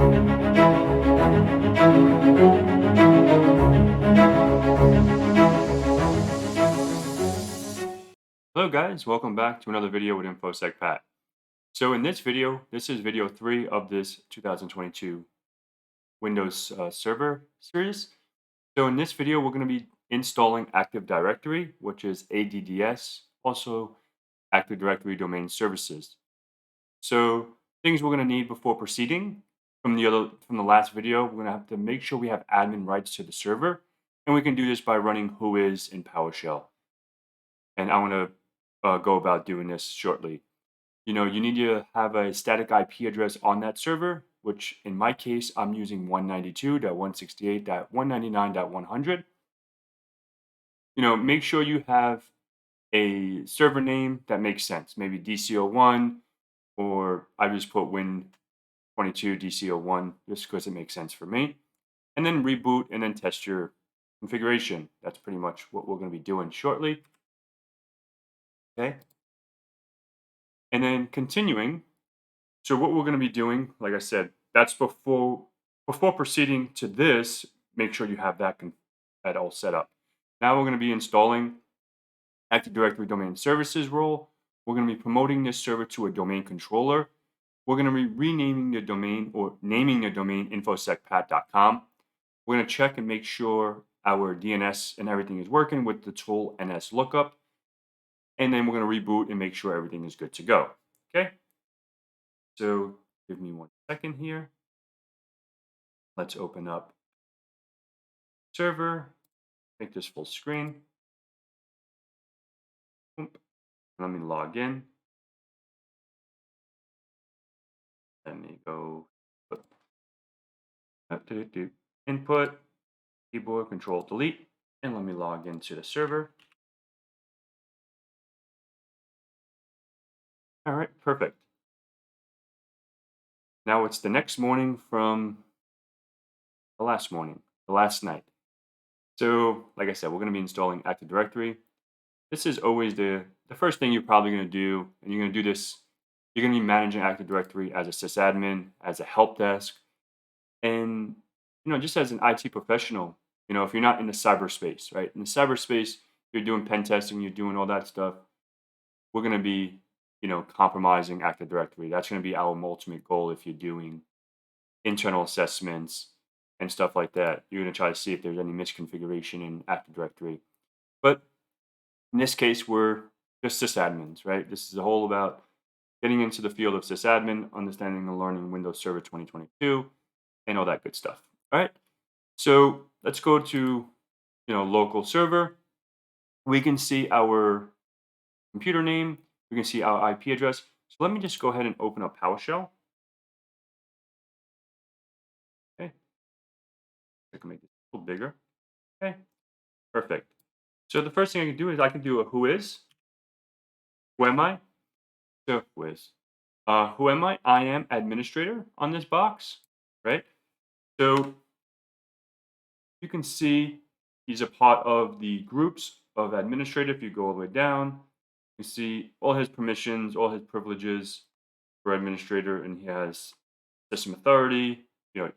Hello guys, welcome back to another video with InfoSecPat. So in this video, this is video 3 of this 2022 Windows Server series. So in this video, we're going to be installing Active Directory, which is ADDS, also Active Directory Domain Services. So things we're going to need before proceeding from the last video, we're going to have to make sure we have admin rights to the server, and we can do this by running whois in PowerShell. And I want to go about doing this shortly. You need to have a static IP address on that server, which in my case, I'm using 192.168.199.100. Make sure you have a server name that makes sense, maybe DC01, or I just put Win22 DC01 just because it makes sense for me. And then reboot and then test your configuration. That's pretty much what we're going to be doing shortly. Okay. And then continuing, so what we're going to be doing, like I said, that's before proceeding to this, make sure you have that all set up. Now we're going to be installing Active Directory Domain Services role. We're going to be promoting this server to a domain controller. We're going to be renaming the domain or naming the domain InfoSecPat.com. We're going to check and make sure our DNS and everything is working with the tool NS lookup. And then we're going to reboot and make sure everything is good to go. Okay. So give me 1 second here. Let's open up server, make this full screen. Let me log in. Let me go input, keyboard, control, delete, and let me log into the server. All right, perfect. Now it's the next morning from the last night. So, like I said, we're going to be installing Active Directory. This is always the first thing you're probably going to do, and you're going to do this. You're going to be managing Active Directory as a sysadmin, as a help desk, and just as an IT professional. If you're not in the cyberspace, right? In the cyberspace, you're doing pen testing, you're doing all that stuff. We're going to be, compromising Active Directory. That's going to be our ultimate goal if you're doing internal assessments and stuff like that. You're going to try to see if there's any misconfiguration in Active Directory. But in this case, we're just sysadmins, right? This is all about getting into the field of sysadmin, understanding and learning Windows Server 2022, and all that good stuff. All right. So let's go to local server. We can see our computer name. We can see our IP address. So let me just go ahead and open up PowerShell. Okay. I can make this a little bigger. Okay. Perfect. So the first thing I can do is I can do a whois. Who am I? So whois. Who am I? I am administrator on this box, right? So you can see he's a part of the groups of administrator. If you go all the way down, you see all his permissions, all his privileges for administrator, and he has system authority,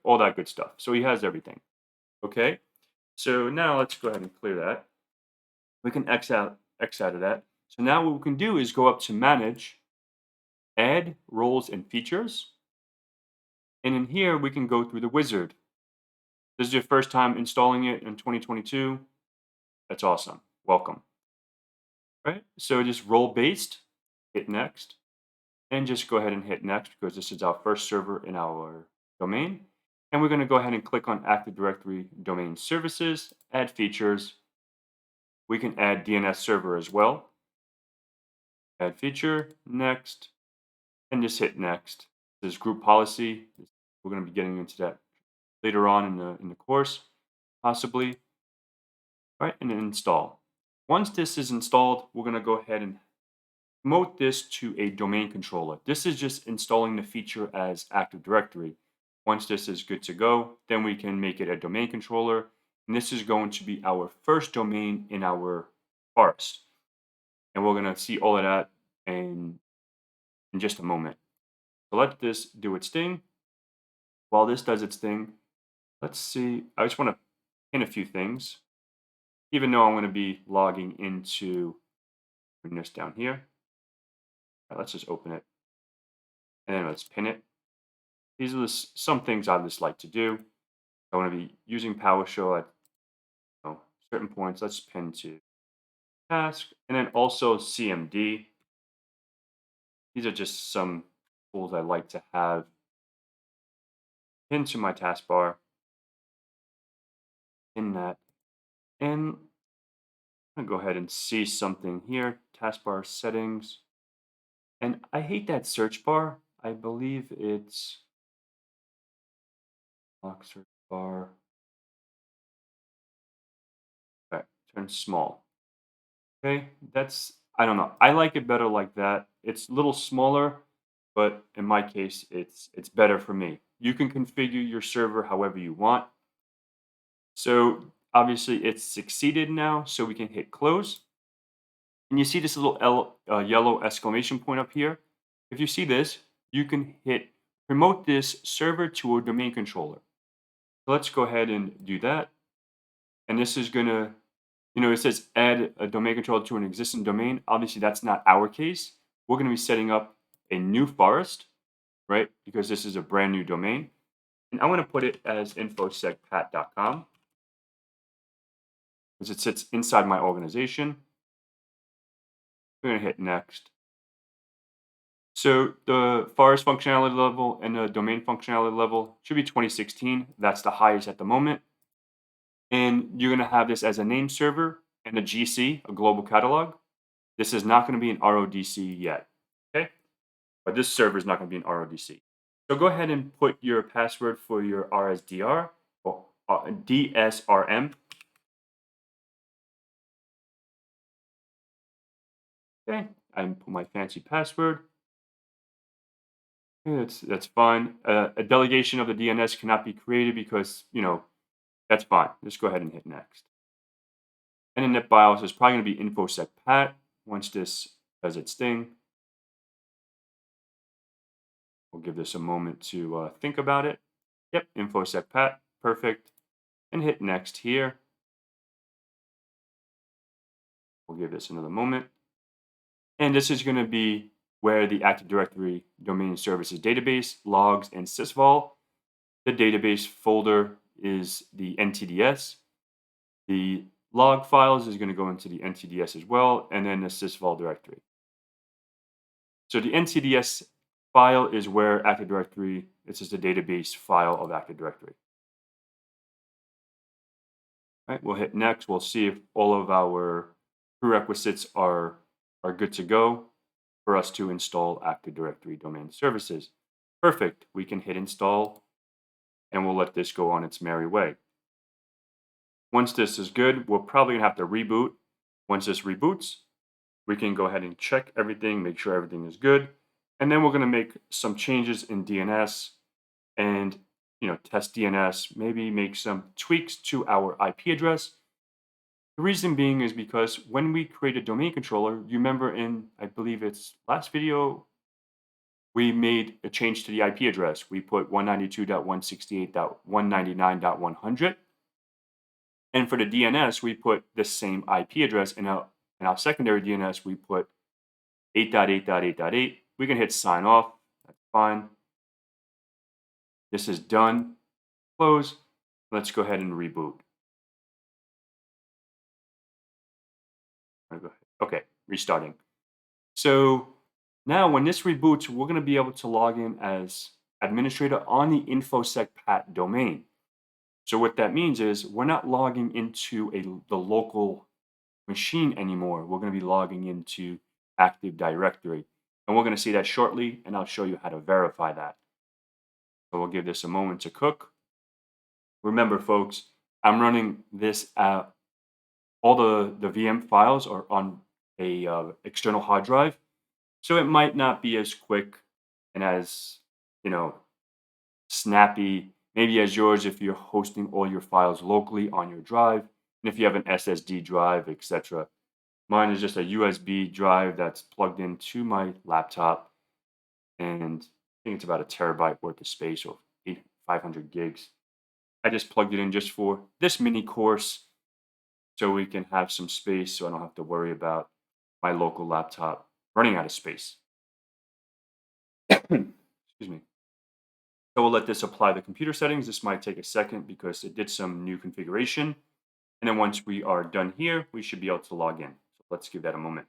all that good stuff. So he has everything. Okay. So now let's go ahead and clear that. We can X out of that. So now what we can do is go up to manage, add roles and features. And in here, we can go through the wizard. This is your first time installing it in 2022. That's awesome. Welcome. All right. So just role based, hit next, and just go ahead and hit next because this is our first server in our domain. And we're going to go ahead and click on Active Directory Domain Services, add features. We can add DNS server as well. Add feature, next, and just hit next. There's group policy. We're going to be getting into that later on in the course, possibly. All right, and then install. Once this is installed, we're going to go ahead and promote this to a domain controller. This is just installing the feature as Active Directory. Once this is good to go, then we can make it a domain controller. And this is going to be our first domain in our parse. And we're going to see all of that in just a moment. So let this do its thing. while this does its thing, let's see. I just want to pin a few things, even though I'm going to be logging into, bring this down here. All right, let's just open it and then let's pin it. These are some things I just like to do. I want to be using PowerShell at certain points. Let's pin to task and then also CMD. These are just some tools I like to have pinned to my taskbar. In that, and I'm gonna go ahead and see something here. Taskbar settings, and I hate that search bar. I believe it's lock search bar. Okay, turn small. Okay, that's, I don't know. I like it better like that. It's a little smaller, but in my case, it's better for me. You can configure your server however you want. So obviously it's succeeded now, so we can hit close. And you see this little yellow exclamation point up here. If you see this, you can hit promote this server to a domain controller. So let's go ahead and do that. And this is gonna, it says add a domain controller to an existing domain. Obviously, that's not our case. We're gonna be setting up a new forest, right? Because this is a brand new domain. And I'm gonna put it as InfoSecPat.com because it sits inside my organization. We're gonna hit next. So the forest functionality level and the domain functionality level should be 2016. That's the highest at the moment. And you're going to have this as a name server and a GC, a global catalog. This is not going to be an RODC yet. Okay. But this server is not going to be an RODC. So go ahead and put your password for your RSDR or DSRM. Okay. I put my fancy password. That's fine. A delegation of the DNS cannot be created because, that's fine. Just go ahead and hit next. And in NetBIOS is probably going to be InfoSecPat once this does its thing. We'll give this a moment to think about it. Yep, InfoSecPat, perfect. And hit next here. We'll give this another moment. And this is going to be where the Active Directory Domain Services database, logs, and sysvol. The database folder is the NTDS. The log files is going to go into the NTDS as well, and then the sysvol directory. So the NTDS file is where Active Directory, this is the database file of Active Directory. All right, we'll hit next. We'll see if all of our prerequisites are good to go for us to install Active Directory domain services. Perfect. We can hit install and we'll let this go on its merry way. Once this is good, we're probably gonna have to reboot. Once this reboots, we can go ahead and check everything, make sure everything is good. And then we're gonna make some changes in DNS and test DNS, maybe make some tweaks to our IP address. The reason being is because when we create a domain controller, you remember in, I believe it's last video, we made a change to the IP address. We put 192.168.199.100. And for the DNS, we put the same IP address. In our secondary DNS, we put 8.8.8.8. We can hit sign off. That's fine. This is done. Close. Let's go ahead and reboot. Okay, restarting. So now when this reboots, we're going to be able to log in as administrator on the InfoSecPat domain. So what that means is we're not logging into the local machine anymore. We're going to be logging into Active Directory. And we're going to see that shortly, and I'll show you how to verify that. So we'll give this a moment to cook. Remember, folks, I'm running this all the VM files are on a external hard drive. So it might not be as quick and as, snappy, maybe as yours if you're hosting all your files locally on your drive. And if you have an SSD drive, etc. Mine is just a USB drive that's plugged into my laptop. And I think it's about 1 terabyte worth of space or 500 gigs. I just plugged it in just for this mini course so we can have some space so I don't have to worry about my local laptop running out of space. Excuse me. So we'll let this apply the computer settings. This might take a second because it did some new configuration. And then once we are done here, we should be able to log in. So let's give that a moment.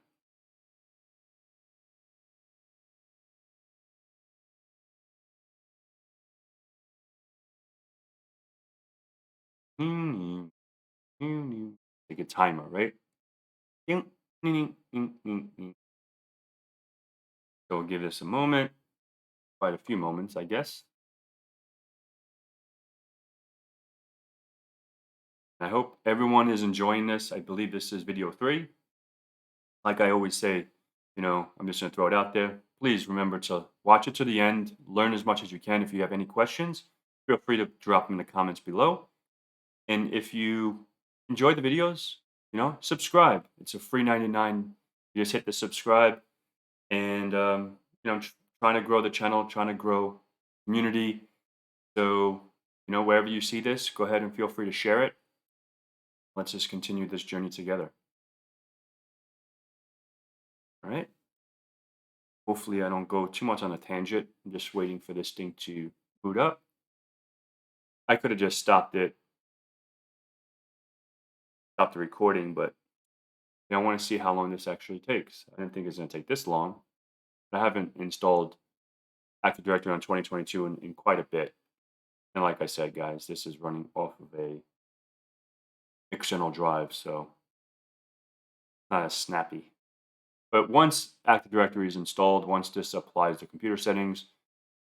Like a timer, right? So we'll give this a moment, quite a few moments, I guess. I hope everyone is enjoying this. I believe this is video 3. Like I always say, I'm just going to throw it out there. Please remember to watch it to the end, learn as much as you can. If you have any questions, feel free to drop them in the comments below. And if you enjoy the videos, subscribe. It's a free 99. You just hit the subscribe and, trying to grow the channel, trying to grow community. So, wherever you see this, go ahead and feel free to share it. Let's just continue this journey together. All right. Hopefully I don't go too much on a tangent. I'm just waiting for this thing to boot up. I could have just stopped the recording, but I want to see how long this actually takes. I didn't think it's going to take this long. I haven't installed Active Directory on 2022 in quite a bit. And like I said, guys, this is running off of a external drive, so not as snappy. But once Active Directory is installed, once this applies the computer settings,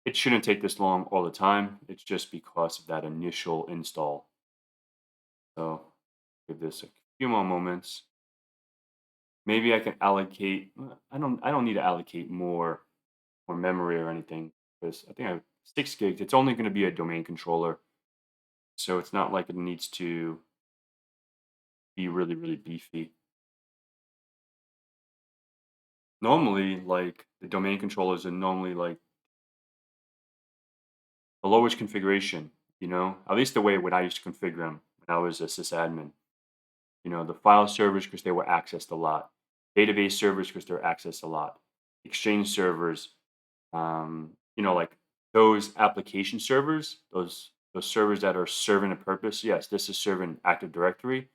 it shouldn't take this long all the time. It's just because of that initial install. So give this a few more moments. Maybe I can allocate. I don't need to allocate more memory or anything because I think I have 6 gigs. It's only going to be a domain controller, so it's not like it needs to be really really beefy. Normally, like the domain controllers are normally like the lowest configuration. At least the way when I used to configure them when I was a sysadmin. The file servers because they were accessed a lot, database servers because they're accessed a lot, exchange servers, like those application servers, those servers that are serving a purpose. Yes, this is serving Active Directory,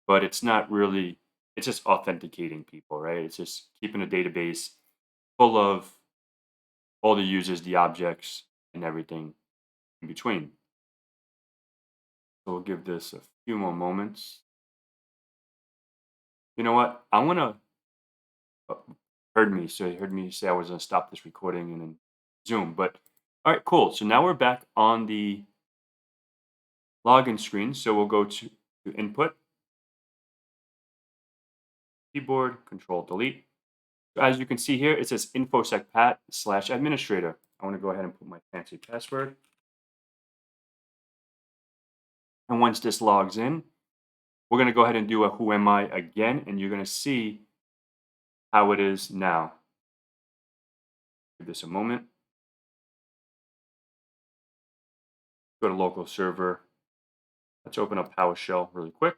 but it's not really. It's just authenticating people, right? It's just keeping a database full of all the users, the objects, and everything in between. So we'll give this a few more moments. You know what? I want to So he heard me say I was going to stop this recording and then Zoom. But all right, cool. So now we're back on the login screen. So we'll go to input, keyboard, control delete. So as you can see here, it says InfoSecPat/administrator. I want to go ahead and put my fancy password. And once this logs in, we're going to go ahead and do a who am I again, and you're going to see how it is now. Give this a moment. Go to local server. Let's open up PowerShell really quick.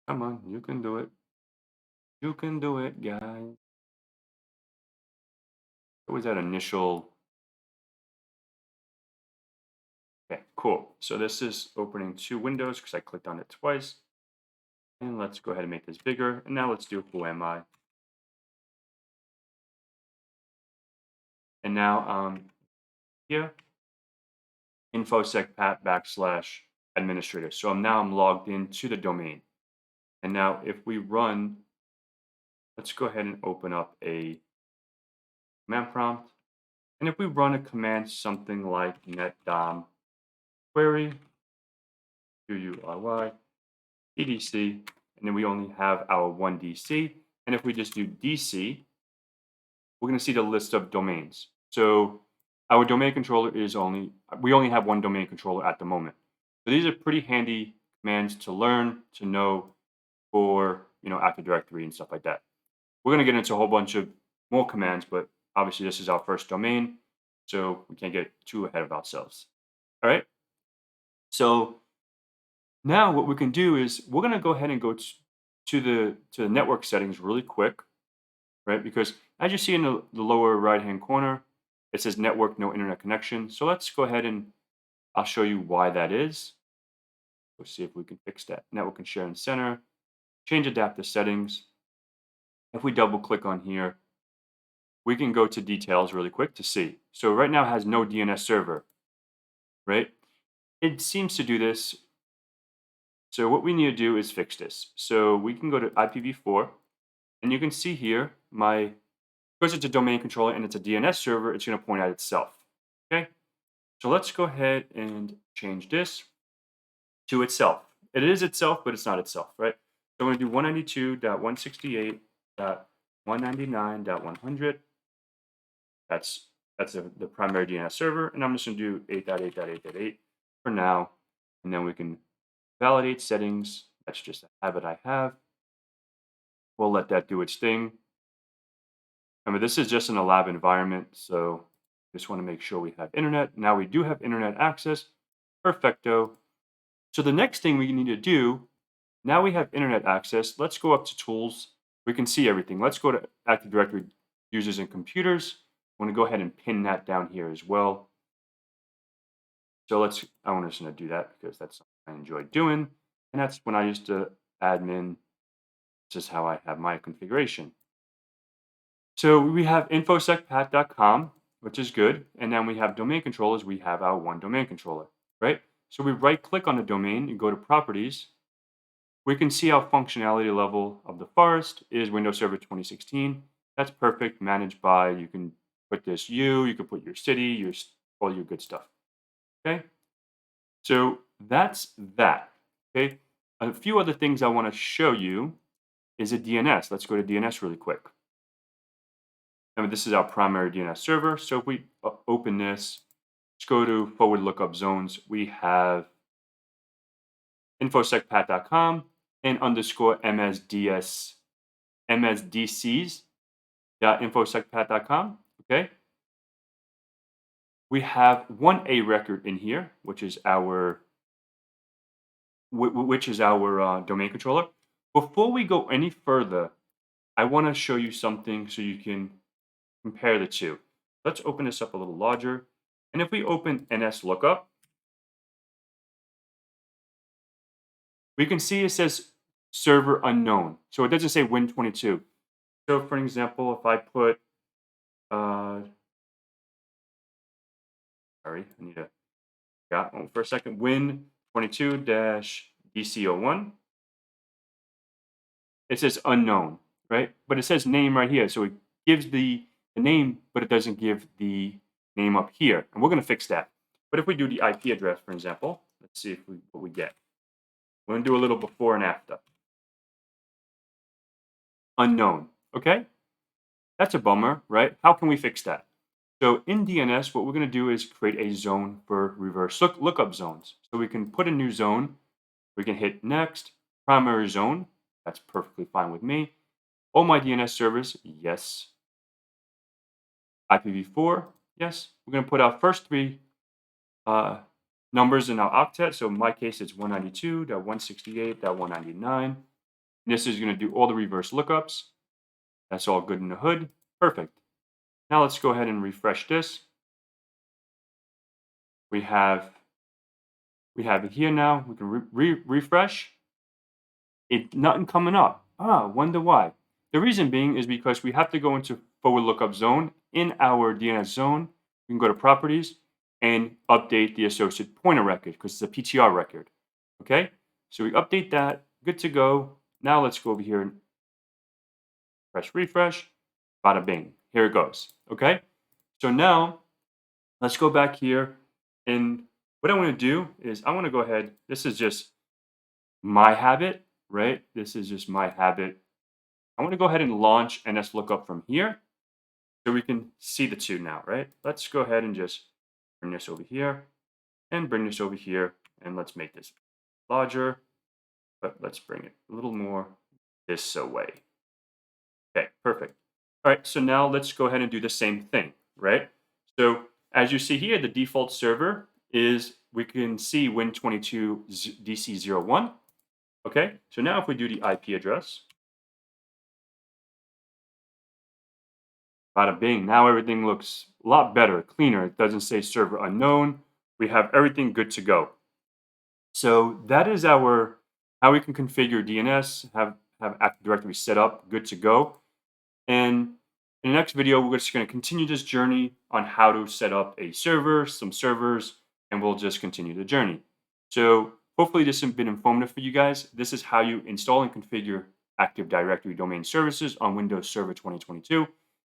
Come on, you can do it. You can do it, guys. What was that initial? Okay, cool. So this is opening 2 windows because I clicked on it twice. And let's go ahead and make this bigger. And now let's do who am I? And now here, InfoSecPat /administrator. So I'm logged into the domain. And now if we run, let's go ahead and open up a command prompt. And if we run a command something like netdom query QURY EDC, and then we only have our one DC. And if we just do DC, we're going to see the list of domains. So our domain controller we only have one domain controller at the moment. So these are pretty handy commands to learn, to know for, Active Directory and stuff like that. We're going to get into a whole bunch of more commands, but obviously this is our first domain, so we can't get too ahead of ourselves. All right. So now what we can do is we're going to go ahead and go to the network settings really quick, right? Because as you see in the lower right hand corner, it says network no internet connection. So let's go ahead and I'll show you why that is. We'll see if we can fix that. Network and share in center, change adapter settings. If we double click on here, we can go to details really quick to see. So right now it has no DNS server, right? It seems to do this. So what we need to do is fix this. So we can go to IPv4 and you can see here because it's a domain controller and it's a DNS server, it's going to point at itself. Okay. So let's go ahead and change this to itself. It is itself, but it's not itself, right? So I'm going to do 192.168.199.100. That's the primary DNS server, and I'm just going to do 8.8.8.8 for now, and then we can validate settings. That's just a habit I have. We'll let that do its thing. Remember, this is just in a lab environment, so just want to make sure we have internet. Now we do have internet access. Perfecto. So the next thing we need to do, now we have internet access. Let's go up to tools. We can see everything. Let's go to Active Directory users and computers. I want to go ahead and pin that down here as well. So I'm just going to do that because that's something I enjoy doing. And that's when I used to admin. This is how I have my configuration. So we have InfoSecPat.com, which is good. And then we have domain controllers. We have our one domain controller, right? So we right click on the domain and go to properties. We can see our functionality level of the forest is Windows Server 2016. That's perfect, managed by, you can put this you can put your city, all your good stuff. Okay, so that's that. Okay, a few other things I want to show you is a DNS. Let's go to DNS really quick. This is our primary DNS server. So if we open this, let's go to forward lookup zones. We have infosecpat.com and underscore msdcs.infosecpat.com. Okay. We have one A record in here, which is our domain controller. Before we go any further, I want to show you something so you can compare the two. Let's open this up a little larger. And if we open NS lookup, we can see it says server unknown. So it doesn't say Win22. So for example, if I put, sorry, I need to, for a second, Win22-DC01, it says unknown, right? But it says name right here. So it gives the name, but it doesn't give the name up here. And we're going to fix that. But if we do the IP address, for example, let's see what we get. We're going to do a little before and after. Unknown, okay? That's a bummer, right? How can we fix that? So in DNS, what we're going to do is create a zone for reverse lookup zones. So we can put a new zone. We can hit next, primary zone. That's perfectly fine with me. All my DNS servers, yes. IPv4, yes. We're going to put our first three numbers in our octet. So in my case, it's 192.168.199. This is going to do all the reverse lookups. That's all good in the hood. Perfect. Now let's go ahead and refresh this. We have it here now. We can refresh. Nothing coming up. Wonder why. The reason being is because we have to go into forward lookup zone. In our DNS zone, we can go to properties and update the associated pointer record because it's a PTR record. Okay, so we update that. Good to go. Now let's go over here and press refresh. Bada bing. Here it goes. Okay, so now let's go back here. And what I want to do is I want to go ahead. This is just my habit, right? This is just my habit. I want to go ahead and launch NS lookup from here so we can see the two now, right? Let's go ahead and just bring this over here and bring this over here. And let's make this larger, but let's bring it a little more this way. Okay, perfect. All right, so now let's go ahead and do the same thing, right? So as you see here, the default server is, we can see Win22 DC01. Okay, so now if we do the IP address, bada bing, now everything looks a lot better, cleaner. It doesn't say server unknown. We have everything good to go. So that is our, how we can configure DNS, have Active Directory set up, good to go. And in the next video, we're just going to continue this journey on how to set up a server, some servers, and we'll just continue the journey. So hopefully this has been informative for you guys. This is how you install and configure Active Directory domain services on Windows Server 2022.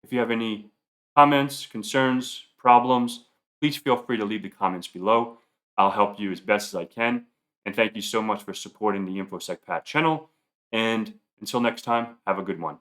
If you have any comments, concerns, problems, please feel free to leave the comments below. I'll help you as best as I can. And thank you so much for supporting the InfoSecPat channel. And until next time, have a good one.